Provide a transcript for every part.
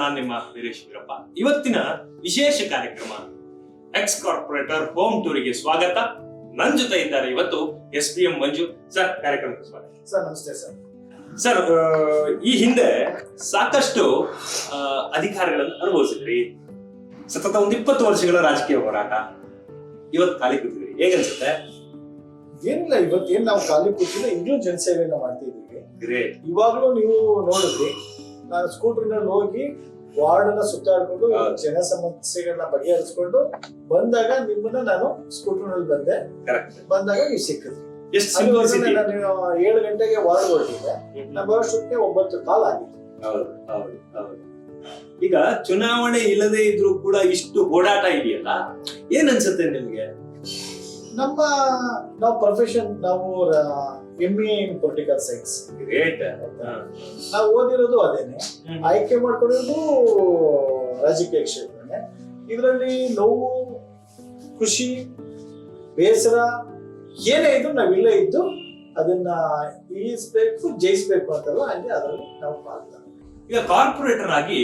ನಾನು ನಿಮ್ಮ ವೀರೇಶ್ ವೀರಪ್ಪ. ಇವತ್ತಿನ ವಿಶೇಷ ಕಾರ್ಯಕ್ರಮ ಎಕ್ಸ್ ಕಾರ್ಪೊರೇಟರ್ ಹೋಮ್ ಟೂರಿಗೆ ಸ್ವಾಗತ. ನನ್ನ ಜೊತೆ ಇದ್ದಾರೆ ಇವತ್ತು SPM ಮಂಜು ಸರ್. ಕಾರ್ಯಕ್ರಮಕ್ಕೆ ಸ್ವಾಗತ ಸರ್. ನಮಸ್ತೆ ಸರ್. ಸರ್, ಈ ಹಿಂದೆ ಸಾಕಷ್ಟು ಅಧಿಕಾರಿಗಳನ್ನು ಅನುಭವಿಸಿದ್ರಿ. ಸತತ 20 ವರ್ಷಗಳ ರಾಜಕೀಯ ಹೋರಾಟ. ಇವತ್ತು ಖಾಲಿ ಕೂತಿದ್ರಿ, ಹೇಗನ್ಸುತ್ತೆ? ಏನಿಲ್ಲ, ಇವತ್ತೇನ್ ನಾವು ಖಾಲಿ ಕೂತಿಲ್ಲ, ಈಗಲೂ ಜನಸೇವೆಯನ್ನ ಮಾಡ್ತಿದೀವಿ. ಗ್ರೇಟ್. ಇವಾಗ್ಲೂ ನೀವು ನೋಡಿದ್ರಿ, ನಾನು ಸ್ಕೂಟರ್ನಲ್ಲಿ ಹೋಗಿ ವಾರ್ಡ್ ಅನ್ನ ಸುತ್ತಾಡ್ಕೊಂಡು ಜನ ಸಮಸ್ಯೆಗಳನ್ನ ಬಗೆಹರಿಸ್ಕೊಂಡು ಬಂದಾಗ ನಿಮ್ಮನ್ನ ನಾನು ಸ್ಕೂಟರ್ನಲ್ಲಿ ಬಂದೆ. ಬಂದಾಗ ನೀವು ಸಿಕ್ಕಿದ್ರಿ. ನಾನು 7 ಗಂಟೆಗೆ ವಾರ್ಡ್ ಹೊರಟಿದ್ದೆ, ನಮ್ಮ ಬರೋಷ್ಟೊತ್ತಿಗೆ 9 ಕಾಲ್ ಆಗಿತ್ತು. ಈಗ ಚುನಾವಣೆ ಇಲ್ಲದೆ ಇದ್ರೂ ಕೂಡ ಇಷ್ಟು ಓಡಾಟ ಇದೆಯಲ್ಲ, ಏನ್ ಅನ್ಸುತ್ತೆ ನಿಮ್ಗೆ? ನಾವು ಪ್ರೊಫೆಷನ್, ನಾವು MA in political science. Great. ನಾವು ಓದಿರೋದು ಅದೇನೆ, ಆಯ್ಕೆ ಮಾಡ್ಕೊಂಡಿರೋದು ರಾಜಕೀಯ ಕ್ಷೇತ್ರನೇ. ಇದರಲ್ಲಿ ನೋವು, ಖುಷಿ, ಬೇಸರ ಏನೇ ಇದ್ರು ನಾವಿಲ್ಲೇ ಇದ್ದು ಅದನ್ನ ಈಸ್ಬೇಕು, ಜಯಿಸ್ಬೇಕು ಅಂತಲ್ಲ, ಹಂಗೆ ಅದರಲ್ಲಿ ನಾವು ಪಾಲ್ಗೊಳ್ತೀವಿ. ಈಗ ಕಾರ್ಪೊರೇಟರ್ ಆಗಿ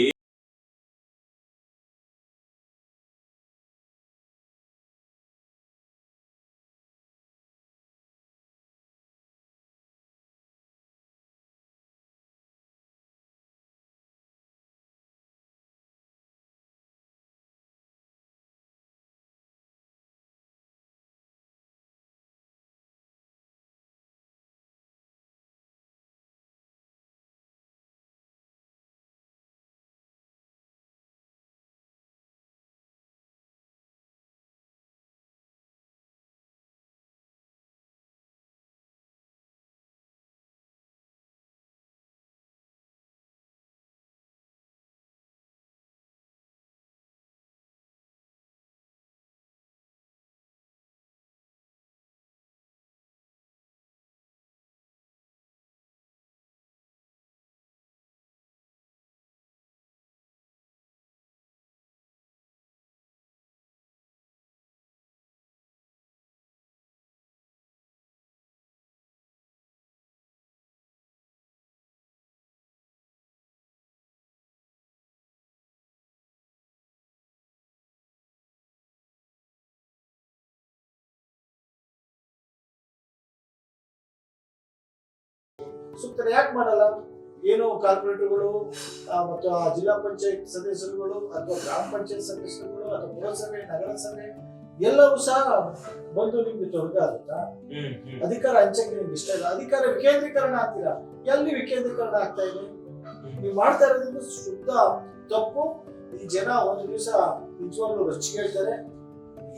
ಸೂಕ್ತ ಯಾಕೆ ಮಾಡಲ್ಲ? ಏನು ಕಾರ್ಪೊರೇಟರ್ಗಳು ಮತ್ತು ಜಿಲ್ಲಾ ಪಂಚಾಯತ್ ಸದಸ್ಯರುಗಳು ಅಥವಾ ಗ್ರಾಮ ಪಂಚಾಯತ್ ಸದಸ್ಯರುಗಳು ಅಥವಾ ಪುರಸಭೆ, ನಗರಸಭೆ ಎಲ್ಲವೂ ಸಹ ಬಂದು ನಿಮ್ಗೆ ತೊಡಕ ಆಗುತ್ತಾ? ಅಧಿಕಾರ ಹಂಚಕ್ಕೆ ನಿಮ್ಗೆ ಇಷ್ಟ ಇಲ್ಲ, ಅಧಿಕಾರ ವಿಕೇಂದ್ರೀಕರಣ ಆಗ್ತೀರಾ. ಎಲ್ಲಿ ವಿಕೇಂದ್ರೀಕರಣ ಆಗ್ತಾ ಇದೆ? ನೀವು ಮಾಡ್ತಾ ಇರೋದ್ರಿಂದ ಶುದ್ಧ ತಪ್ಪು. ಈ ಜನ ಒಂದು ದಿವಸ ನಿಜವಾಗ್ಲೂ ರೊಚ್ಚಿಗೆ ಹೇಳ್ತಾರೆ.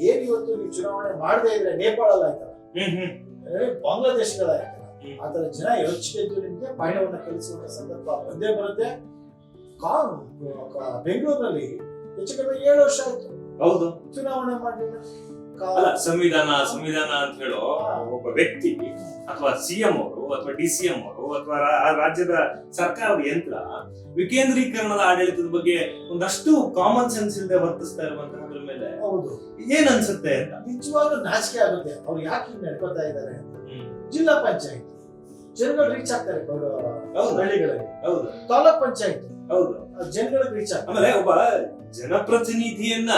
ಏನ್ ಇವತ್ತು ನೀವು ಚುನಾವಣೆ ಮಾಡದೇ ಇದ್ರೆ ನೇಪಾಳಲ್ಲ ಆಯ್ತಲ್ಲ, ಬಾಂಗ್ಲಾದೇಶಗಳ ಆಯ್ತಲ್ಲ, ಆತರ ಜನ ಯೋಚಿಸಿದ್ದು ನಿಮ್ಗೆ ಪಾಠವನ್ನ ಕಲಿಸುವ ಸಂದರ್ಭ ಬಂದೇ ಬರುತ್ತೆ. ಬೆಂಗಳೂರಿನಲ್ಲಿ ಹೆಚ್ಚು ಕಡಿಮೆ 7 ವರ್ಷ ಆಯ್ತು. ಹೌದು, ಚುನಾವಣೆ ಮಾಡಲಿಲ್ಲ. ಸಂವಿಧಾನ ಅಂತ ಹೇಳೋ ಒಬ್ಬ ವ್ಯಕ್ತಿ ಅಥವಾ CM ಅವರು ಅಥವಾ DCM ಅವರು ಅಥವಾ ರಾಜ್ಯದ ಸರ್ಕಾರದ ಯಂತ್ರ ವಿಕೇಂದ್ರೀಕರಣದ ಆಡಳಿತದ ಬಗ್ಗೆ ಒಂದಷ್ಟು ಕಾಮನ್ ಸೆನ್ಸ್ ಇಲ್ಲದೆ ವರ್ತಿಸ್ತಾ ಇರುವಂತಹದ್ರ ಮೇಲೆ ಹೌದು ಏನ್ ಅನ್ಸುತ್ತೆ ಅಂತ ನಿಜವಾಗ್ಲೂ ನಾಚಿಕೆ ಆಗುತ್ತೆ. ಅವ್ರು ಯಾಕೆ ಹಿಂಗ್ ನಡ್ಕೊತಾ ಇದ್ದಾರೆ? ಜಿಲ್ಲಾ ಪಂಚಾಯತ್ ಜನಗಳು ರೀಚ್ ಆಗ್ತಾರೆ ಹಳ್ಳಿಗಳಲ್ಲಿ. ಹೌದು, ತಾಲೂಕ್ ಪಂಚಾಯತ್ ಹೌದು, ಜನಗಳಿಗೆ ರೀಚ್ ಆಗ್ತಾರೆ. ಆಮೇಲೆ ಒಬ್ಬ ಜನಪ್ರತಿನಿಧಿಯನ್ನ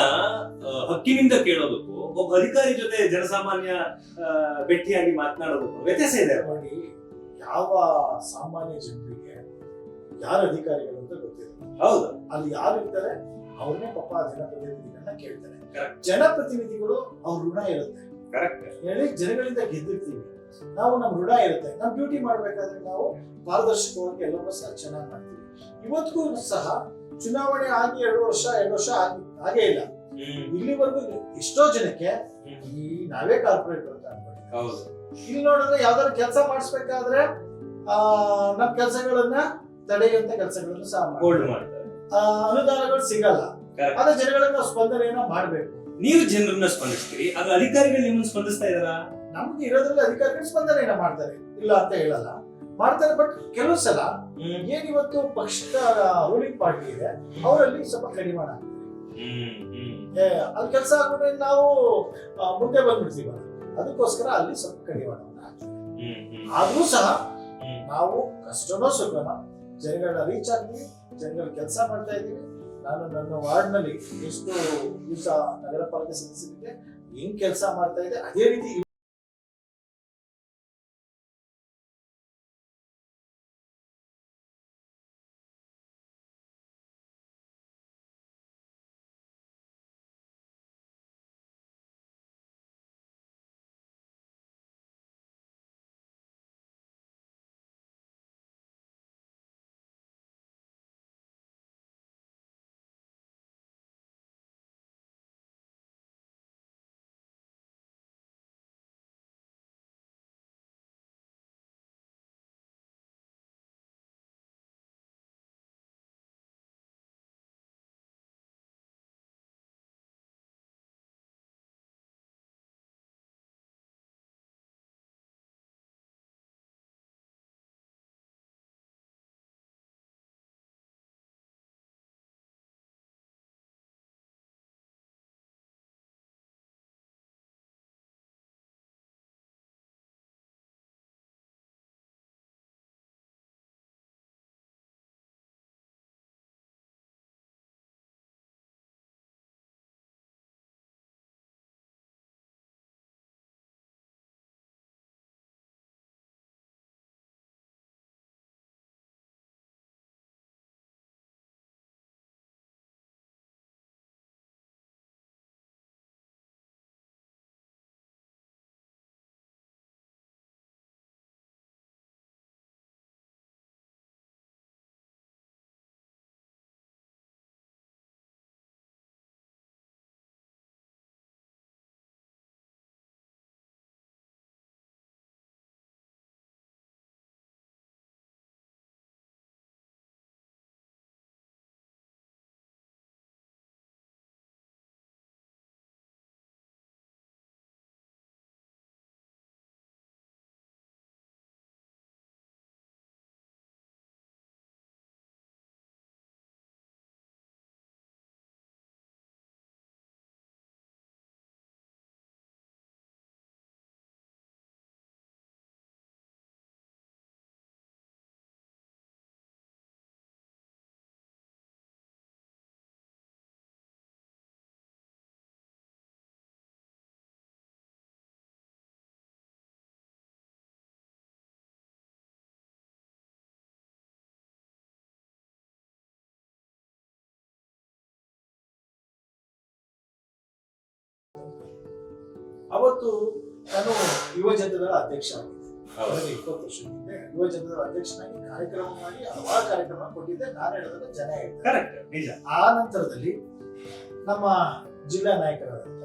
ಹಕ್ಕಿನಿಂದ ಕೇಳೋದಕ್ಕೂ ಒಬ್ಬ ಅಧಿಕಾರಿ ಜೊತೆ ಜನಸಾಮಾನ್ಯ ಭೇಟಿಯಾಗಿ ಮಾತನಾಡೋದಕ್ಕೂ ವ್ಯತ್ಯಾಸ ಇದೆ ನೋಡಿ. ಯಾವ ಸಾಮಾನ್ಯ ಜನರಿಗೆ ಯಾರು ಅಧಿಕಾರಿಗಳು ಅಂತ ಗೊತ್ತಿಲ್ಲ. ಹೌದು, ಅಲ್ಲಿ ಯಾರು ಇರ್ತಾರೆ ಅವ್ರನ್ನೇ ಪಾಪ ಜನಪ್ರತಿನಿಧಿಗಳನ್ನ ಕೇಳ್ತಾರೆ. ಜನಪ್ರತಿನಿಧಿಗಳು ಅವ್ರ ಋಣ ಇರುತ್ತೆ. ಕರೆಕ್ಟ್ ಹೇಳಿ, ಜನಗಳಿಂದ ಗೆದ್ದಿರ್ತೀವಿ ನಾವು, ನಮ್ ಋಣ ಇರುತ್ತೆ. ನಮ್ ಡ್ಯೂಟಿ ಮಾಡ್ಬೇಕಾದ್ರೆ ನಾವು ಪಾರದರ್ಶಕವಾಗಿ ಎಲ್ಲವೂ ಸಹ ಚೆನ್ನಾಗಿ ಮಾಡ್ತೀವಿ. ಇವತ್ತಿಗೂ ಸಹ ಚುನಾವಣೆ ಆಗಿ 2 ವರ್ಷ ಹಾಗೇ ಇಲ್ಲ. ಇಲ್ಲಿವರೆಗೂ ಎಷ್ಟೋ ಜನಕ್ಕೆ ಈ ನಾವೇ ಕಾರ್ಪೊರೇಟರ್ ಅಂತ ಅನ್ಕೊಂಡು, ಇಲ್ಲಿ ನೋಡಿದ್ರೆ ಯಾವ್ದಾದ್ರು ಕೆಲಸ ಮಾಡಿಸ್ಬೇಕಾದ್ರೆ ನಮ್ ಕೆಲಸಗಳನ್ನ ತಡೆಯುವಂತ ಕೆಲಸಗಳನ್ನು ಸಹ ಮಾಡ್ತಾರೆ. ಅನುದಾನಗಳು ಸಿಗಲ್ಲ, ಆದ್ರೆ ಜನಗಳನ್ನ ಸ್ಪಂದನೆಯನ್ನ ಮಾಡ್ಬೇಕು. ನೀವು ಜನರನ್ನ ಸ್ಪಂದಿಸ್ತೀರಿ, ಅದು ಅಧಿಕಾರಿಗಳು ನಿಮ್ಮನ್ನ ಸ್ಪಂದಿಸ್ತಾ ಇದಾರ? ನಮ್ಗೆ ಇರೋದ್ರಲ್ಲಿ ಅಧಿಕಾರಿಗಳು ಸ್ಪಂದನೆಯನ್ನ ಮಾಡ್ತಾರೆ, ಇಲ್ಲ ಅಂತ ಹೇಳಲ್ಲ, ಮಾಡ್ತಾರೆ. ಬಟ್ ಕೆಲವು ಸಲ ಏನಿವತ್ತು ಪಕ್ಷದ ರೂಲಿಂಗ್ ಪಾರ್ಟಿ ಇದೆ, ಅವರಲ್ಲಿ ಸ್ವಲ್ಪ ಕಡಿವಾಣ ಅಲ್ಲಿ ಕೆಲಸ ಆಗ್ಬಿಟ್ರೆ ನಾವು ಮುಂದೆ ಬಂದ್ಬಿಡ್ತೀವ. ಅದಕ್ಕೋಸ್ಕರ ಅಲ್ಲಿ ಸ್ವಲ್ಪ ಕಡಿವಾಣವನ್ನ ಹಾಕ್ತೀವಿ. ಆದ್ರೂ ಸಹ ನಾವು ಕಷ್ಟನೋ ಸುಖನೋ ಜನಗಳನ್ನ ರೀಚ್ ಆಗ್ತೀವಿ, ಜನಗಳ ಕೆಲಸ ಮಾಡ್ತಾ ಇದೀವಿ. ನಾನು ನನ್ನ ವಾರ್ಡ್ನಲ್ಲಿ ಎಷ್ಟು ದಿವಸ ನಗರ ಪಾಲಿಕೆ ಸದಸ್ಯರಿಗೆ ಹೆಂಗ್ ಕೆಲಸ ಮಾಡ್ತಾ ಇದೆ ಅದೇ ರೀತಿ ಅವತ್ತು ನಾನು ಯುವ ಜನರ ಅಧ್ಯಕ್ಷ ಆಗಿದ್ದೆ. 20 ವರ್ಷದ ಹಿಂದೆ ಯುವ ಜನರ ಅಧ್ಯಕ್ಷನಾಗಿ ಕಾರ್ಯಕ್ರಮ ಮಾಡಿ ಹಲವಾರು ಕಾರ್ಯಕ್ರಮ ಕೊಟ್ಟಿದ್ದೆ. ನಾನು ಹೇಳಿದ್ರೆ ಜನ ಹೇಳ್ತಾರೆ. ಆ ನಂತರದಲ್ಲಿ ನಮ್ಮ ಜಿಲ್ಲಾ ನಾಯಕರಾದಂತ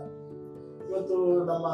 ಇವತ್ತು ನಮ್ಮ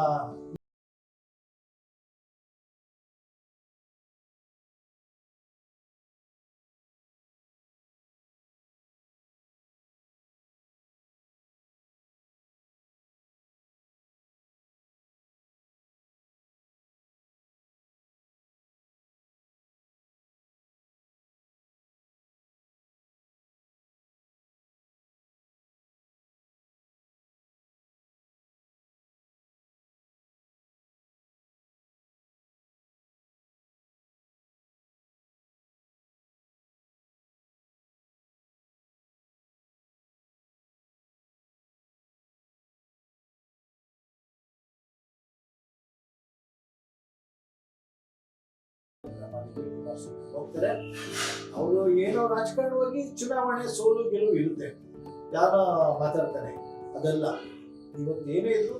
ಹೋಗ್ತಾರೆ. ಅವರು ಏನೋ ರಾಜಕಾರಣವಾಗಿ ಚುನಾವಣೆ ಸೋಲು ಗೆಲುವು ಇರುತ್ತೆ, ಯಾರೋ ಮಾತಾಡ್ತಾರೆ. ಅದೆಲ್ಲ ಇವತ್ತು ಏನೇ ಇದ್ರು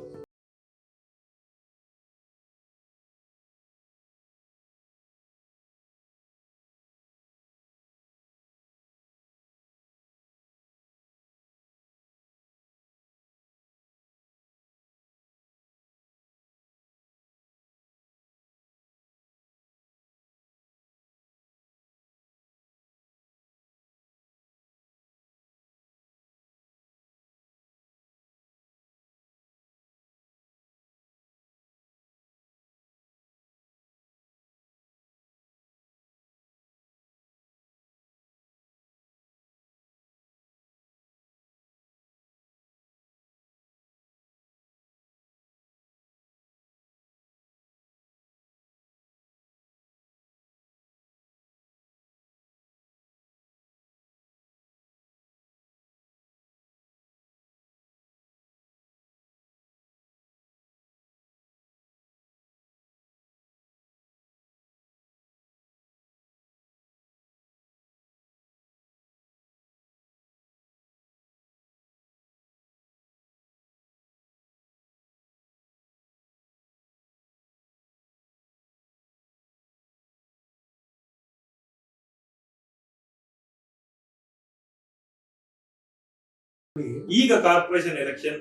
ಈಗ ಕಾರ್ಪೊರೇಷನ್ ಎಲೆಕ್ಷನ್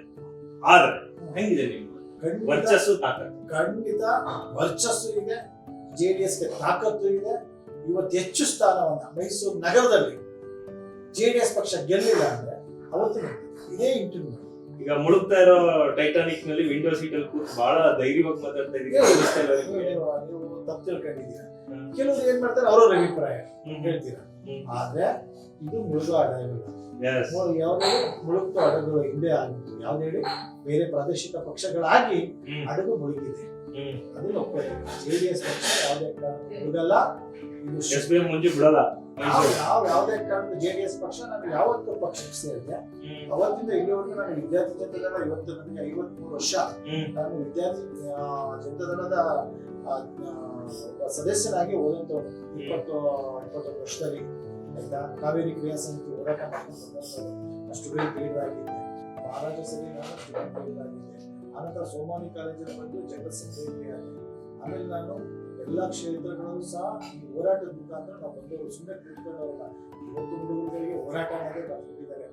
ಆದ್ರೆ ಹೆಂಗಿದೆ ನಿಮ್ಗೆ ವರ್ಚಸ್ಸು ತಾಕತ್ತು? ಖಂಡಿತ ವರ್ಚಸ್ಸು ಇದೆ, ಜೆಡಿಎಸ್ಗೆ ತಾಕತ್ತು ಇದೆ. ಇವತ್ತು ಹೆಚ್ಚು ಸ್ಥಾನವನ್ನ ಮೈಸೂರು ನಗರದಲ್ಲಿ ಜೆಡಿಎಸ್ ಪಕ್ಷ ಗೆಲ್ಲಿಲ್ಲ ಅಂದ್ರೆ ಅವತ್ತು ಇದೇ ಇಂಟರ್ವ್ಯೂ. ಈಗ ಮುಳುಗ್ತಾ ಇರೋ ಟೈಟಾನಿಕ್ ನಲ್ಲಿ ವಿಂಡೋ ಸೀಟ್ ಅಲ್ಲಿ ಕೂತು ಬಹಳ ಧೈರ್ಯವಾಗಿ ಮಾತಾಡ್ತಾ ಇದ್ದೀವಿ. ನೀವು ತಪ್ಪು ತಿಳ್ಕೊಂಡಿದ್ದೀರಾ. ಕೆಲವರು ಏನ್ ಮಾಡ್ತಾರೆ ಅವ್ರವ್ರ ಅಭಿಪ್ರಾಯ ಹೇಳ್ತೀರಾ, ಆದ್ರೆ ಇದು ಮುಳುಗೋ ಹಡಗಲ್ಲ. ಯಾವ್ದು ಮುಳುಗ್ತು ಹಡಗು ಹಿಂದೆ ಆಗಿತ್ತು, ಯಾವ್ದು ಹೇಳಿ ಬೇರೆ ಪ್ರಾದೇಶಿಕ ಪಕ್ಷಗಳಾಗಿ ಹಡಗು ಮುಳುಗಿದೆ. ಅದನ್ನ ಒಪ್ಪಿದೆ. ಜೆಡಿಎಸ್ ಪಕ್ಷ ಯಾವುದೇ ಕಾರಣಕ್ಕೂ ಮುಳುಗಲ್ಲ. ಇದು ಮುಂಚೆ ಬಿಡಲ್ಲ. ನಾವು ಯಾವುದೇ ಕಾರಣಕ್ಕೂ ಜೆಡಿಎಸ್ ಪಕ್ಷ ನಾನು ಯಾವತ್ತು ಪಕ್ಷಕ್ಕೆ ಸೇರಿದೆ ಅವತ್ತಿಂದ ಇಲ್ಲಿವರೆಗೂ ನಾನು ವಿದ್ಯಾರ್ಥಿ ಜನತಾದಳ, ಇವತ್ತು ನನಗೆ 53 ವರ್ಷ. ನಾನು ವಿದ್ಯಾರ್ಥಿ ಜನತಾದಳದ ಸದಸ್ಯನಾಗಿ ಹೋದಂತವ್ರು 21 ವರ್ಷದಲ್ಲಿ. ಆಯ್ತಾ, ಕಾವೇರಿ ಕ್ರಿಯಾ ಸಮಿತಿ ಹೋರಾಟ ಮಾಡ್ಕೊಂಡು ಸ್ಟೂಡೆಂಟ್ ಲೀಡರ್ ಆಗಿದ್ದೆ. ಮಹಾರಾಜ ಸಭೆ ನಾನು ಸ್ಟೂಡೆಂಟ್ ಲೀಡರ್ ಆಗಿದ್ದೆ. ಆನಂತರ ಸೋಮಾನಿ ಕಾಲೇಜಲ್ಲಿ ಬಂದು ಜನರಲ್ ಸೆಕ್ರೆಟರಿ ಆಗಿದೆ. ಆಮೇಲೆ ನಾನು ಎಲ್ಲಾ ಕ್ಷೇತ್ರಗಳಲ್ಲೂ ಸಹ ಈ ಹೋರಾಟದ ಮುಖಾಂತರ ನಾವು ಬಂದವರು ಸುಮ್ಮನೆ ತಿಳ್ಕೊಂಡವ್ರಲ್ಲ. ಇವತ್ತು ಹುಡುಗರಿಗೆ ಹೋರಾಟ ಅನ್ನೋದೇ ಬರ್ತಿದ್ದಾರೆ.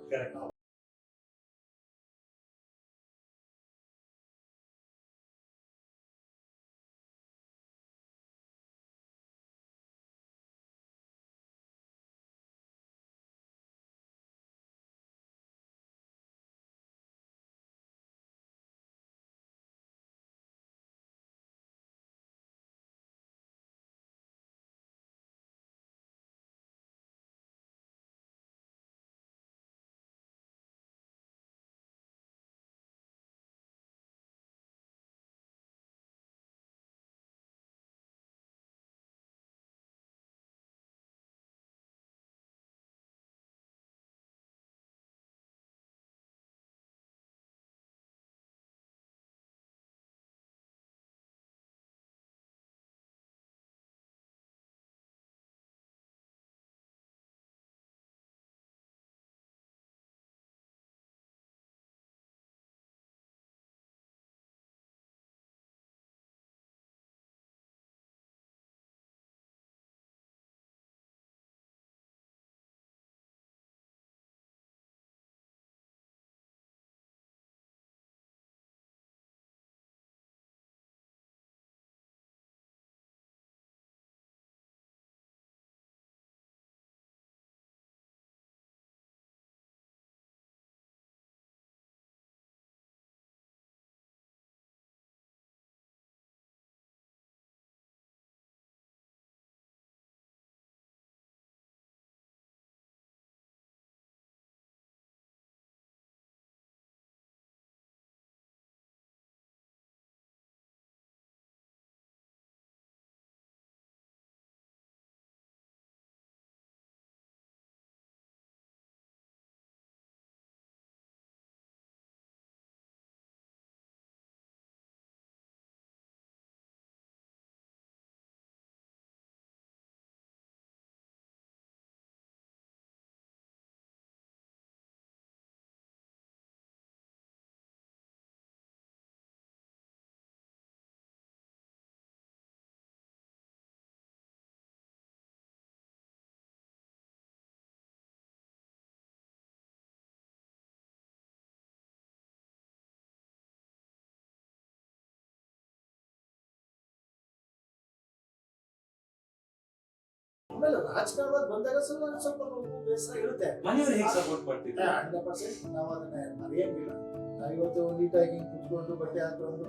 ಆಮೇಲೆ ರಾಜಕಾರಣದಲ್ಲಿ ಬಂದಾಗ ಸ್ವಲ್ಪ ನೋವು ಬೇಸರ ಇರುತ್ತೆ. ಮನೆಯವರು ಹೇಗೆ ಸಪೋರ್ಟ್ ಮಾಡ್ತಿದ್ರು? 100% ನಾವು ಅದನ್ನ ಮರೆಯಂಗಿಲ್ಲ. ನಾವು ಇವತ್ತು ನೀಟಾಗಿ ಕುತ್ಕೊಂಡು ಬಟ್ಟೆ ಹಾಕೊಂಡು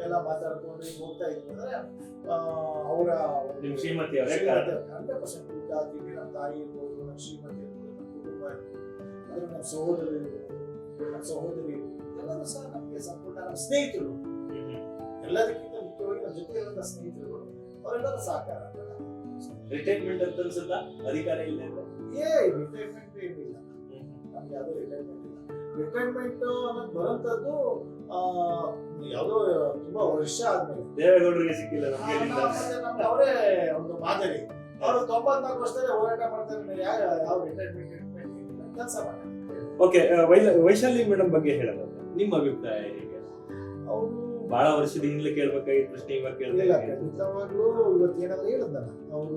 ಎಲ್ಲ ಮಾತಾಡ್ಕೊಂಡು ಈಗ ಹೋಗ್ತಾ ಇದ್ವಿ ಅಂದ್ರೆ ಅವರ ಶ್ರೀಮತಿ 100% ಊಟ ತಿಂಡಿ ನಮ್ಮ ತಾಯಿ ಇರ್ಬೋದು, ನಮ್ಮ ಶ್ರೀಮತಿ ಇರ್ಬೋದು, ನಮ್ಮ ಕುಟುಂಬ ಇರ್ಬೋದು, ಅದ್ರ ನಮ್ಮ ಸಹೋದರಿ ಎಲ್ಲರೂ ಸಹ ನಮಗೆ ಸಂಪೂರ್ಣ ನಮ್ಮ ಸ್ನೇಹಿತರು. ಎಲ್ಲದಕ್ಕಿಂತ ಮುಖ್ಯವಾಗಿ ನಮ್ಮ ಜೊತೆ ಇರುವಂತ ಸ್ನೇಹಿತರು ಅವರೆಲ್ಲರೂ ಸಹಕಾರ. ರಿಟೈರ್ಮೆಂಟ್ ಅಂತ ಅನ್ಸುತ್ತ ಅಧಿಕಾರ ಇಲ್ಲ ರಿಟೈರ್ಮೆಂಟ್ ಏನಿಲ್ಲ ನಮ್ಗೆ, ಯಾವ್ದು ರಿಟೈರ್ಮೆಂಟ್ ಇಲ್ಲ. ರಿಟೈರ್ಮೆಂಟ್ ಅನ್ನೋದು ಬರುವಂತದ್ದು ಯಾವ್ದೋ ತುಂಬಾ ವರ್ಷ ಆದ್ಮೇಲೆ. ದೇವೇಗೌಡರಿಗೆ ಸಿಕ್ಕಿಲ್ಲ ನಮ್ಗೆ ಅವರೇ ಒಂದು ಮಾದರಿ. ಅವರು 94 ವರ್ಷದಲ್ಲಿ ಹೋರಾಟ ಮಾಡ್ತಾರೆ. ಯಾವ ರಿಟೈರ್ಮೆಂಟ್ ಏನಿಲ್ಲ, ಕೆಲಸ ಮಾಡ್ತಾರೆ. ಓಕೆ, ವೈಶಾಲಿ ಮೇಡಮ್ ಬಗ್ಗೆ ಹೇಳೋದು ನಿಮ್ಮ ಅಭಿಪ್ರಾಯ ಹೇಗೆ? ಅವರು ಬಹಳ ವರ್ಷದಿಂದಲೇ ಕೇಳ್ಬೇಕಾಗಿದ್ದ ಪ್ರಶ್ನೆ ಇವಾಗ ಕೇಳಿಲ್ಲ. ಖಂಡಿತವಾಗ್ಲೂ ಇವತ್ತು ಏನಾದ್ರು ಹೇಳಿದ್ನಲ್ಲ, ಅವರು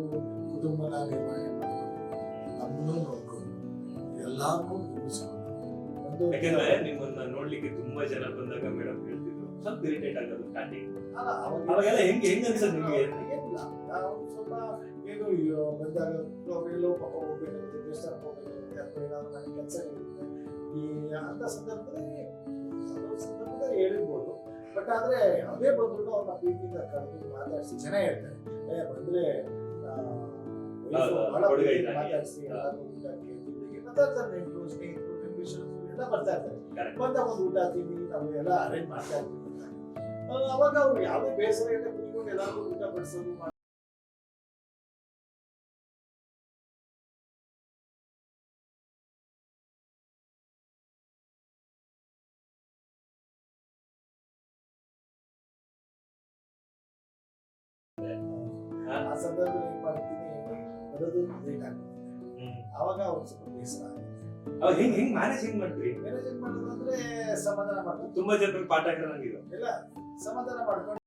ಕುಟುಂಬನ ನಿರ್ವಹಣೆ ಮಾಡ್ಕೊಂಡು ನಮ್ಮನ್ನು ನೋಡ್ಕೊಂಡು ಎಲ್ಲಾನು ಮುಗಿಸ್ಕೊಂಡು ಒಂದು ಯಾಕಂದ್ರೆ ನಿಮ್ಮನ್ನ ನೋಡ್ಲಿಕ್ಕೆ ತುಂಬಾ ಜನ ಬಂದಾಗ ಮೇಡಮ್ ಹೇಳ್ತಿದ್ರು ಸ್ವಲ್ಪ ಇರಿಟೇಟ್ ಆಗೋದು ಸ್ಟಾರ್ಟಿಂಗ್. ಅಲ್ಲ, ಅವಾಗೆಲ್ಲ ಹೆಂಗ್ ಅನ್ಸದ್ ನಿಮ್ಗೆ? ಏನಿಲ್ಲ, ನಾವು ಸ್ವಲ್ಪ ಏನು ಬಂದಾಗ ಎಲ್ಲೋ ಪಾಪ ಹೋಗ್ಬೇಕಾಗುತ್ತೆ, ದೇವಸ್ಥಾನಕ್ಕೆ ಹೋಗ್ಬೇಕಾಗುತ್ತೆ, ಅಥವಾ ಏನಾದ್ರು ನನಗೆ ಕೆಲಸಗಳಿರುತ್ತೆ, ಈ ಅಂತ ಸಂದರ್ಭದಲ್ಲಿ ಹೇಳಿರ್ಬೋದು. ಬಟ್ ಆದ್ರೆ ಯಾವುದೇ ಬಂದ್ರು ಅವ್ರನ್ನ ಪ್ರೀತಿಯಿಂದ ಕರೆದು ಮಾತಾಡಿಸಿ ಜನ ಹೇಳ್ತಾರೆ, ಬಂದ್ರೆ ಮಾತಾಡಿಸಿ ಮಾತಾಡ್ತಾರೆ, ನೆಂಟರು ಸ್ನೇಹಿತರು ಎಲ್ಲ ಬರ್ತಾ ಇರ್ತಾರೆ. ಬಂದಾಗ ಒಂದು ಊಟ ತಿಂಡಿ ನಾವು ಎಲ್ಲ ಅರೇಂಜ್ ಮಾಡ್ತಾ ಇರ್ತೀವಿ. ಅವಾಗ ಅವ್ರು ಯಾವುದೇ ಬೇಸರ ಇಲ್ಲ, ಕುತ್ಕೊಂಡು ಎಲ್ಲರಿಗೂ ಊಟ ಬಡಿಸೋದು ಆ ಸಂದರ್ಭದಲ್ಲಿ ಏನ್ ಮಾಡ್ತೀನಿ, ಬರೋದು ಲೇಟ್ ಆಗ್ತದೆ. ಅವಾಗ ಅವ್ರು ಸ್ವಲ್ಪ ಬೇಸರ ಆಗುತ್ತೆ. ಅವಾಗ ಹೆಂಗ್ ಮ್ಯಾನೇಜ್ ಮಾಡ್ತೀರಿ? ಮ್ಯಾನೇಜ್ ಮಾಡೋದು ಅಂದ್ರೆ ಸಮಾಧಾನ ಮಾಡ್ಕೊಂಡು, ತುಂಬಾ ಜನರು ಪಾಠ ಕೇಳಂಗಿಲ್ಲ, ಎಲ್ಲ ಸಮಾಧಾನ ಮಾಡ್ಕೊಂಡು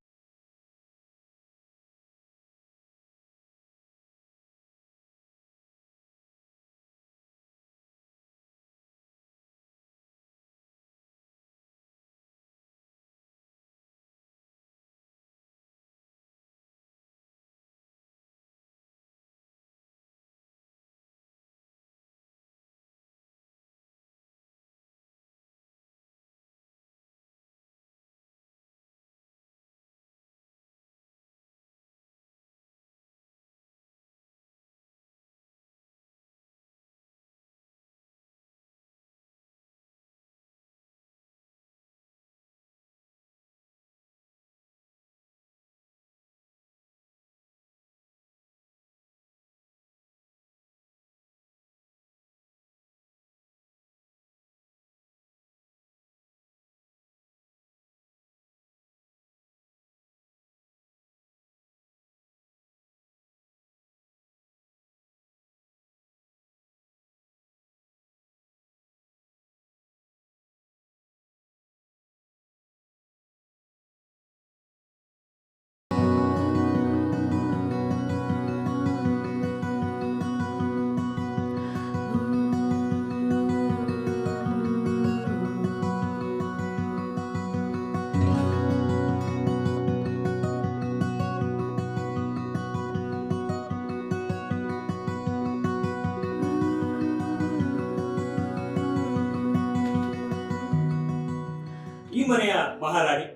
ಈ ಮನೆಯ ಮಹಾರಾಣಿ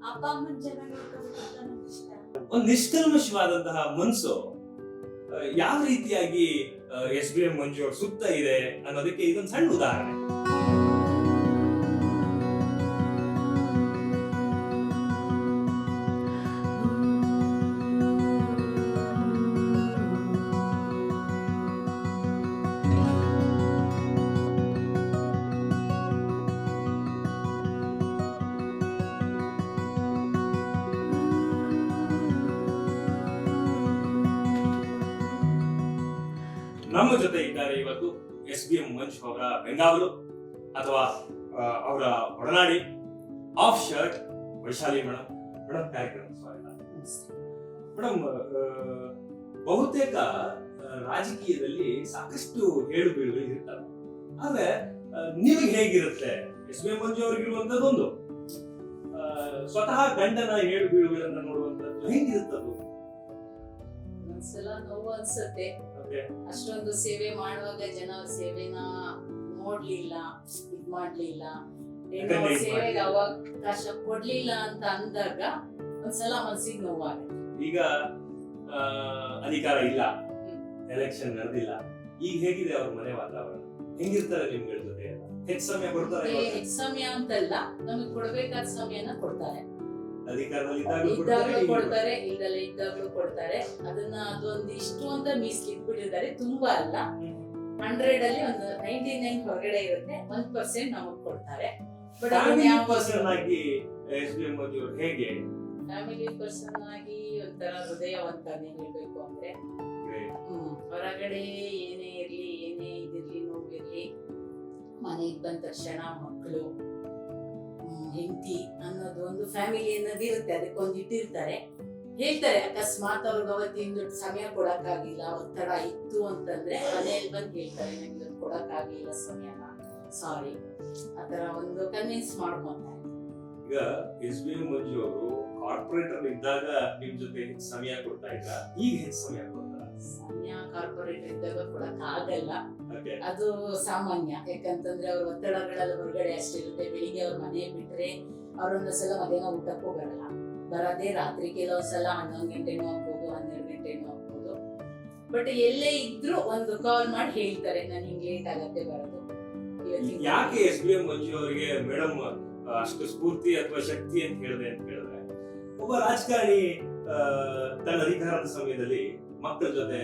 ಅಪ್ಪ ಅಮ್ಮನ ಚೆನ್ನಾಗಿ ನೋಡ್ಕೋಬೇಕು ಅಂತ ನಂಗೆ ಇಷ್ಟ. ಒಂದು ನಿಷ್ಕಲ್ಮಶವಾದಂತಹ ಮನಸ್ಸು ಯಾವ ರೀತಿಯಾಗಿ SBM ಮಂಜು ಅವ್ರ ಸುತ್ತ ಇದೆ ಅನ್ನೋದಕ್ಕೆ ಇದೊಂದು ಸಣ್ಣ ಉದಾಹರಣೆ. ನಮ್ಮ ಜೊತೆ ಇದ್ದಾರೆ ಇವತ್ತು SBM ಮಂಜು ಅವರ ಬೆಂಗಾವಲು ಅಥವಾ ಅವರ ಒಡನಾಡಿ ಆಫ್ ಶರ್ಟ್ ವೈಶಾಲಿ ಮೇಡಮ್. ಮೇಡಮ್ ಕಾರ್ಯಕ್ರಮ ಸ್ವಾಗತ. ಮೇಡಮ್, ಬಹುತೇಕ ರಾಜಕೀಯದಲ್ಲಿ ಸಾಕಷ್ಟು ಹೇಳು ಬೀಳುಗಳು ಇರ್ತವೆ. ಆದ್ರೆ ನಿಮಗೆ ಹೇಗಿರುತ್ತೆ? ಎಸ್ ಬಿ ಮಂಜು ಅವ್ರಿಗಿರುವಂತದ್ದೊಂದು ಸ್ವತಃ ಗಂಡನ ಹೇಳು ಬೀಳುಗಳನ್ನ ನೋಡುವಂತದ್ದು ಹೇಗಿರುತ್ತದು? ಒಂದ್ಸಲ ನೋವು ಅನ್ಸುತ್ತೆ. ಅಷ್ಟೊಂದು ಸೇವೆ ಮಾಡುವಾಗ ಜನ ಸೇವೆನ ನೋಡ್ಲಿಲ್ಲ, ಇದ್ ಮಾಡ್ಲಿಲ್ಲ, ಏನೋ ಸೇವೆಗೆ ಅವಕಾಶ ಕೊಡ್ಲಿಲ್ಲ ಅಂತ ಅಂದಾಗ ಒಂದ್ಸಲ ಮನ್ಸಿಗೆ ನೋವಾಗುತ್ತೆ. ಈಗ ಅಧಿಕಾರ ಇಲ್ಲ, ಎಲೆಕ್ಷನ್ ನಡೆದಿಲ್ಲ, ಈಗ ಹೇಗಿದೆ ಅವ್ರ ಮನೆ ವಾತಾವರಣ? ಹೆಂಗಿರ್ತಾರೆ ನಿಮ್ಗಳ ಜೊತೆ? ಹೆಚ್ಚು ಸಮಯ ಕೊಡ್ತಾರೆ? ಹೆಚ್ಚು ಸಮಯ ಅಂತಲ್ಲ, ನಮಗೆ ಕೊಡ್ಬೇಕಾದ ಸಮಯನ ಕೊಡ್ತಾರೆ. ಅಧಿಕಾರದಲ್ಲಿ ಇದ್ದಾಗಲೂ ಕೊಡ್ತಾರೆ, ಇಲ್ದಲ್ಲ ಇದ್ದಾಗಲೂ ಕೊಡ್ತಾರೆ. ಅದನ್ನ ಅದೊಂದು ಇಷ್ಟು ಅಂತ ಮೀಸಲಿಟ್ಬಿಟ್ಟಿದ್ದಾರೆ. ತುಂಬಾ ಅಲ್ಲ, 100 ಅಲ್ಲಿ ಒಂದು 99 ಹೊರಗಡೆ ಇರುತ್ತೆ, 1% ನಮಗ್ ಕೊಡ್ತಾರೆ. ಬಟ್ ಆಗಿ ಎಸ್ ಬಿ ಮಂಜು ಅವರು ಹೇಗೆ ಫ್ಯಾಮಿಲಿ ಪರ್ಸನ್ ಆಗಿ ಒಂಥರ ಹೃದಯವಂತನೇ ಹೇಳ್ಬೇಕು ಅಂದ್ರೆ, ಹೊರಗಡೆ ಏನೇ ಇರ್ಲಿ, ಏನೇ ಇದಿರ್ಲಿ, ನೋವಿರ್ಲಿ, ಮನೆಗೆ ಬಂದ ತಕ್ಷಣ ಮಕ್ಕಳು, ಹೆಂಡತಿ ಅನ್ನೋದು ಒಂದು ಫ್ಯಾಮಿಲಿ ಅನ್ನೋದು ಇರುತ್ತೆ. ಅದಕ್ಕೊಂದು ಇಟ್ಟಿರ್ತಾರೆ. ಹೇಳ್ತಾರೆ, ಅಕಸ್ಮಾತ್ ಅವ್ರಿಗೆ ಅವತ್ತಿಂದ ಸಮಯ ಕೊಡಕ್ಕಾಗಿಲ್ಲ, ಒತ್ತಡ ಇತ್ತು ಅಂತಂದ್ರೆ ಮನೆಯಲ್ಲಿ ಬಂದು ಹೇಳ್ತಾರೆ, ನಂಗೆ ಕೊಡಕ್ಕಾಗಿಲ್ಲ ಸಮಯನ, ಸಾರಿ, ಆತರ ಒಂದು ಕನ್ವಿನ್ಸ್ ಮಾಡ್ಕೊಂತಾರೆ. ಈಗ ಎಸ್ ಬಿ ಮಂಜು ಅವರು ಕಾರ್ಪೊರೇಟರ್ ಇದ್ದಾಗ ನಿಮ್ ಜೊತೆ ಹೆಚ್ಚು ಸಮಯ ಕೊಡ್ತಾ ಇದ್ರ, ಈಗ ಹೆಚ್ಚು ಸಮಯ ಕೊಡ್ತಾರ? ಸಮಯ ಕಾರ್ಪೊರೇಟರ್ ಇದ್ದಾಗ ಕೊಡಕ್ ಆಗಲ್ಲ, ಅದು ಸಾಮಾನ್ಯ. ಯಾಕಂತಂದ್ರೆ ಅವ್ರ ಒತ್ತಡಗಳೆಲ್ಲ ಹೊರಗಡೆ ಅಷ್ಟಿರುತ್ತೆ. ಬೆಳಿಗ್ಗೆ ಅವ್ರ ಮನೆ ಬಿಟ್ರೆ ಅವ್ರೊಂದೊಂದ್ಸಲ ಮಧ್ಯಾಹ್ನ ಊಟಕ್ಕೂ ಬರಲ್ಲ, ಬರದೇ ರಾತ್ರಿ ಕೆಲವೊಂದ್ಸಲ 11 ಗಂಟೆನೂ ಆಗ್ಬೋದು, 12 ಗಂಟೆನೂ ಆಗ್ಬೋದು. ಬಟ್ ಎಲ್ಲೇ ಇದ್ರು ಒಂದು ಕಾಲ್ ಮಾಡಿ ಹೇಳ್ತಾರೆ, ನಾನು ಹಿಂಗ್ ಲೇಟ್ ಆಗತ್ತೆ ಬರೋದು. ಯಾಕೆ ಎಸ್ ಬಿ ಮಂಜು ಅವರಿಗೆ ಮೇಡಮ್ ಅಷ್ಟು ಸ್ಫೂರ್ತಿ ಅಥವಾ ಶಕ್ತಿ ಅಂತ ಹೇಳಿದೆ ಅಂತ ಹೇಳಿದ್ರೆ, ಒಬ್ಬ ರಾಜಕಾರಣಿ ತನ್ನ ಅಧಿಕಾರದ ಸಮಯದಲ್ಲಿ ಮಕ್ಕಳ ಜೊತೆ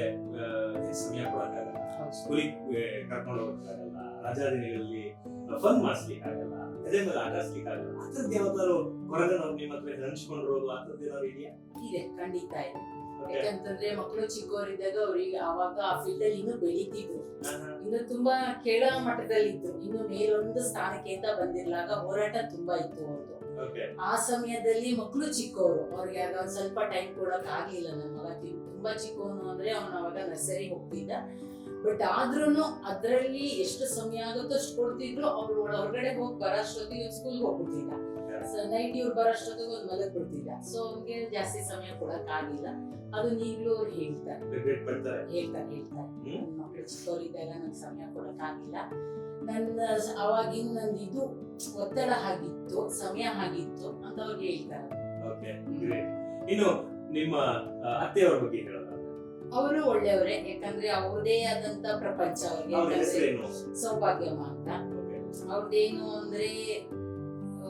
ಹೆಚ್ಚು ಸಮಯ ಕೊಡಕ್ಕಾಗಲ್ಲ, ಸ್ಕೂಲಿಗೆ ಕರ್ಕೊಂಡು ಹೋಗಕ್ಕಾಗಲ್ಲ, ರಜಾ ದಿನಗಳಲ್ಲಿ ಫನ್ ಮಾಡಿಸ್ಲಿಕ್ಕಾಗಲ್ಲ, ಅದೇ ಮೇಲೆ ಆಟಾಡ್ಸ್ಲಿಕ್ಕಾಗಲ್ಲ. ಅದ್ರದ್ದು ಯಾವ್ದಾದ್ರು ಹೊರಗಡೆ ನಾವು ನಿಮ್ಮ ಹತ್ರ ಹಂಚ್ಕೊಂಡಿರೋದು ಅದ್ರದ್ದು ಏನಾದ್ರು ಇದೆಯಾ? ಇದೆ, ಖಂಡಿತ ಇದೆ. ಯಾಕಂತಂದ್ರೆ ಮಕ್ಕಳು ಚಿಕ್ಕವರಿದ್ದಾಗ ಅವ್ರಿಗೆ ಆವಾಗ ಆ ಫೀಲ್ಡ್ ಅಲ್ಲಿ ಇನ್ನೂ ಬೆಳೀತಿದ್ರು, ಇನ್ನು ತುಂಬಾ ಕೆಳ ಮಟ್ಟದಲ್ಲಿ ಇದ್ರು, ಇನ್ನು ಮೇಲೊಂದು ಸ್ಥಾನಕ್ಕೆ ಅಂತ ಬಂದಿರ್ಲಾಗ ಹೋರಾಟ ತುಂಬಾ ಇತ್ತು ಅವ್ರದ್ದು. ಆ ಸಮಯದಲ್ಲಿ ಮಕ್ಕಳು ಚಿಕ್ಕವರು, ಅವ್ರಿಗೆ ಆಗ ಒಂದ್ ಸ್ವಲ್ಪ ಟೈಮ್ ಕೊಡಕ್ ಆಗ್ಲಿಲ್ಲ. ನನ್ನ ಮಗ ತುಂಬಾ ಚಿಕ್ಕವನು ಅಂದ್ರೆ ಅವನು ಅವಾಗ ನರ್ಸರಿ ಹೋಗ್ತಿದ್ದ. ಬಟ್ ಆದ್ರೂನು ಅದ್ರಲ್ಲಿ ಎಷ್ಟು ಸಮಯ ಆಗುತ್ತೋ ಅಷ್ಟು ಕೊಡ್ತಿದ್ರು. ಅವ್ರು ಹೊರಗಡೆ ಹೋಗಿ ಬರೋಷ್ಟೊತ್ತಿಗೆ ಸ್ಕೂಲ್ಗೆ ಹೋಗ್ಬಿಡ್ತಿದ್ದ, ನೈಟ್ ಇವ್ರು ಬರೋಷ್ಟೊತ್ತಿಗೆ ಒಂದು ಮಲಗ್ ಬಿಡ್ತಿದ್ದ. ಸೊ ಅವ್ನಿಗೆ ಜಾಸ್ತಿ ಸಮಯ ಕೊಡಕ್ ಆಗಿಲ್ಲ. ಅದು ಈಗ್ಲೂ ಅವ್ರು ಹೇಳ್ತಾರೆ. ಮಕ್ಕಳು ಚಿಕ್ಕವರಿದ್ದಾಗ ನಂಗೆ ಸಮಯ ಕೊಡಕ್ ಆಗಿಲ್ಲ, ನನ್ನ ಅವಾಗಿನ ನಂದು ಇದು ಒತ್ತಡ ಆಗಿತ್ತು, ಸಮಯ ಆಗಿತ್ತು ಅಂತ ಅವ್ರು ಹೇಳ್ತಾರೆ. ಇನ್ನು ನಿಮ್ಮ ಅತ್ತೆಯವರ ಬಗ್ಗೆ ಹೇಳೋದಾದ್ರೆ, ಅವರು ಒಳ್ಳೆಯವರೇ. ಯಾಕಂದ್ರೆ ಅವ್ರದೇ ಆದಂತ ಪ್ರಪಂಚ ಅವ್ರಿಗೆ. ಸೌಭಾಗ್ಯಮ್ಮ ಅಂತ ಅವ್ರದ್ದೇನು ಅಂದ್ರೆ,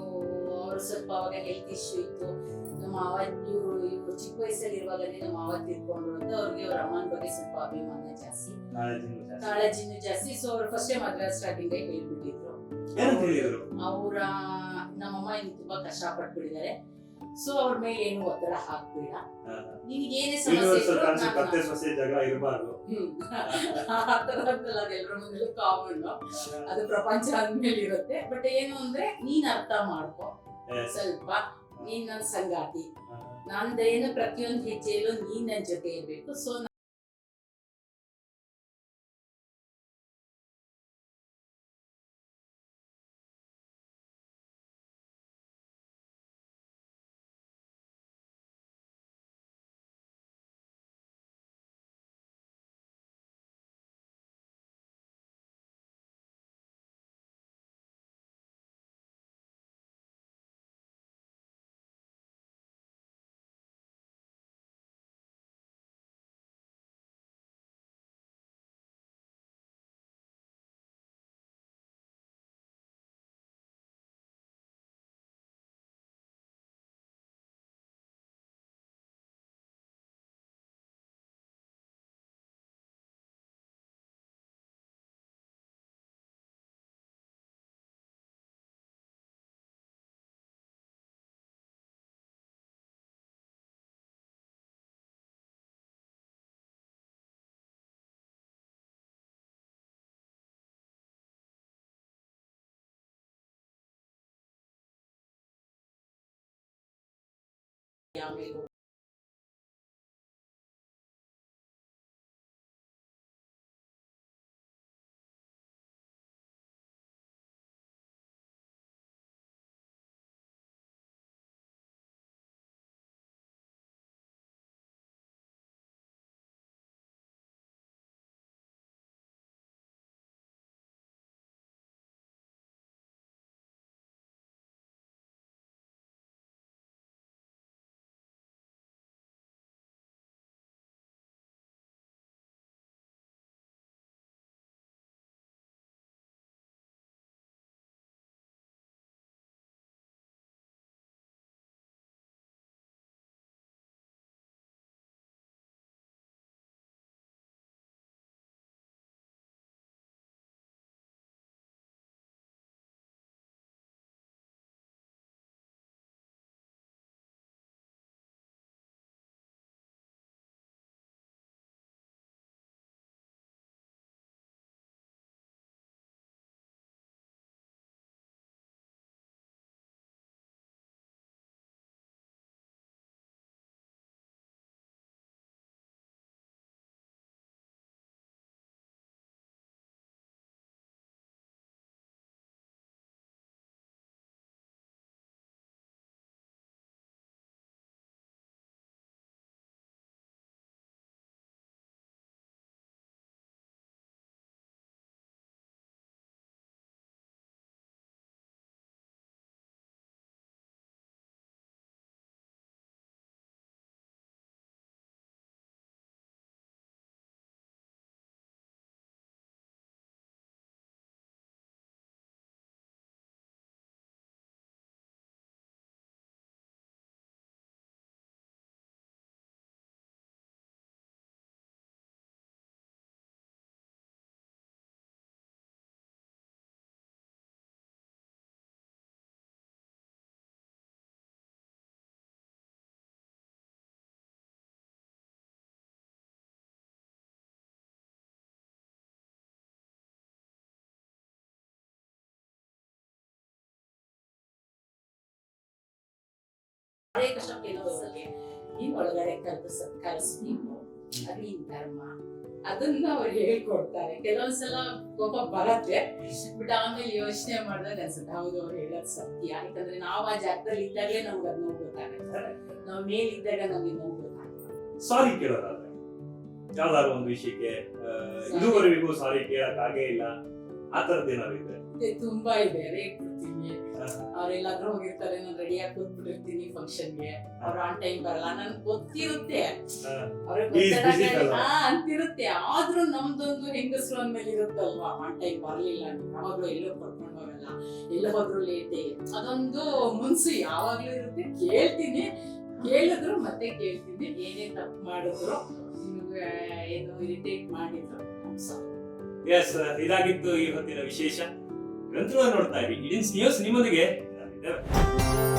ಅವ್ರು ಸ್ವಲ್ಪ ಅವಾಗ ಹೆಲ್ತ್ ಇಶ್ಯೂ ಇತ್ತು. ನಮ್ಮ ಇವ್ರು ಚಿಕ್ಕ ವಯಸ್ಸಲ್ಲಿ ಇರುವಾಗಲೇ ನಮ್ಮ ಮಾವ ತೀರ್ಕೊಂಡ್ರು ಅಂತ ಅವ್ರಿಗೆ ಅವ್ರ ಅಮ್ಮನ ಬಗ್ಗೆ ಸ್ವಲ್ಪ ಅಭಿಮಾನ ಜಾಸ್ತಿ, ಕಾಳಜಿನೂ ಜಾಸ್ತಿ. ಸೊ ಅವ್ರು ಫಸ್ಟ್ ಟೈಮ್ ಮದ್ವೆ ಸ್ಟಾರ್ಟಿಂಗ್ ಹೇಳ್ಬಿಟ್ಟಿದ್ರು, ಅವ್ರ ನಮ್ಮಮ್ಮ ಇನ್ನು ತುಂಬಾ ಕಷ್ಟ ಪಟ್ಬಿಟ್ಟಿದ್ದಾರೆ. ಸೊ ಅವ್ರ ಮೇಲೆ ಏನು ಒತ್ತಡ ಹಾಕ್ಬೇಡ, ನಿನ್ಗೆ ಏನೇ ಸಮಸ್ಯೆ ಅದೆಲ್ಲರ ಮುಂದೆ ಕಾಮನ್, ಅದು ಪ್ರಪಂಚ ಅಂದ್ಮೇಲೆ ಇರುತ್ತೆ. ಬಟ್ ಏನು ಅಂದ್ರೆ ನೀನ್ ಅರ್ಥ ಮಾಡ್ಕೊ ಸ್ವಲ್ಪ, ನೀನ್ ನನ್ ಸಂಗಾತಿ, ನಂದೇನು ಪ್ರತಿಯೊಂದು ಹೆಜ್ಜೆಯಲ್ಲೂ ನೀನ್ ನನ್ ಜೊತೆ ಇರ್ಬೇಕು. ಸೊ ಆಮೇಲೆ ಅದೇ ಕಷ್ಟ ಕೆಲವರಿಗೆ ನೀನ್ ಒಳಗಡೆ ಕಲ್ಸ್ ನೀವು ಅದು ನಿನ್ ಧರ್ಮ ಅದನ್ನ ಅವ್ರು ಹೇಳ್ಕೊಡ್ತಾರೆ. ಕೆಲವೊಂದ್ಸಲ ಕೋಪ ಬರತ್ತೆ, ಬಟ್ ಆಮೇಲೆ ಯೋಚನೆ ಮಾಡಿದಾಗ ಅನ್ಸುತ್ತೆ ಹೌದು ಅವ್ರು ಹೇಳೋದು ಸತ್ಯ. ಯಾಕಂದ್ರೆ ನಾವ್ ಆ ಜಾಗದಲ್ಲಿ ಇದ್ದಾಗಲೇ ನಮ್ಗೆ ಅದ್ ನೋವು ಗೊತ್ತಾಗುತ್ತೆ, ನಾವ್ ಮೇಲಿದ್ದಾಗ ನಮ್ಗೆ ನೋವು ಗೊತ್ತಾಗುತ್ತೆ. ಸಾರಿ ಕೇಳೋದಾದ್ರೆ ಯಾವ್ದಾದ್ರು ಒಂದು ವಿಷಯಕ್ಕೆ ಇದುವರೆಗೂ ಸಾರಿ ಕೇಳಕ್ ಆಗೇ ಇಲ್ಲ ಆ ತರದ್ ಏನಾದ್ರು ಇದೆ? ತುಂಬಾ ಇದೆ, ರೇಟ್ ಕೊಡ್ತೀನಿ. ಅವ್ರೆಲ್ಲಾದ್ರೂ ಹೋಗಿರ್ತಾರೆ, ನಾನು ರೆಡಿ ಆಗಿ ಕೂತ್ಬಿಟ್ಟಿರ್ತೀನಿ ಫಂಕ್ಷನ್ಗೆ, ಅವ್ರು ಆನ್ ಟೈಮ್ ಬರಲ್ಲ, ನನ್ಗೆ ಗೊತ್ತಿರುತ್ತೆ ಅಂತಿರುತ್ತೆ. ಆದ್ರೂ ನಮ್ದೊಂದು ಹೆಂಗಸ್ರು ಅಂದ್ಮೇಲೆ ಇರುತ್ತಲ್ವಾ, ಆನ್ ಟೈಮ್ ಬರ್ಲಿಲ್ಲ ಯಾವಾಗ್ಲೂ ಎಲ್ಲೋ ಕರ್ಕೊಂಡು ಹೋಗಲ್ಲ, ಎಲ್ಲ ಹೋದ್ರು ಲೇಟೇ, ಅದೊಂದು ಮುನ್ಸು ಯಾವಾಗ್ಲೂ ಇರುತ್ತೆ. ಕೇಳ್ತೀನಿ, ಕೇಳಿದ್ರು ಮತ್ತೆ ಕೇಳ್ತೀನಿ, ಏನೇ ತಪ್ಪು ಮಾಡಿದ್ರು ನಿಮ್ಗೆ ಏನು ಇರಿಟೇಟ್ ಮಾಡಿದ್ರು ಎಸ್, ಇದಾಗಿತ್ತು ಈ ಹೊತ್ತಿನ ವಿಶೇಷ. ಗ್ರಂಥಗಳನ್ನು ನೋಡ್ತಾ ಇರಿ, ಇಡೀ ನ್ಯೂಸ್ ನಿಮ್ಮೊಂದಿಗೆ ನಾವಿದ್ದೇವೆ.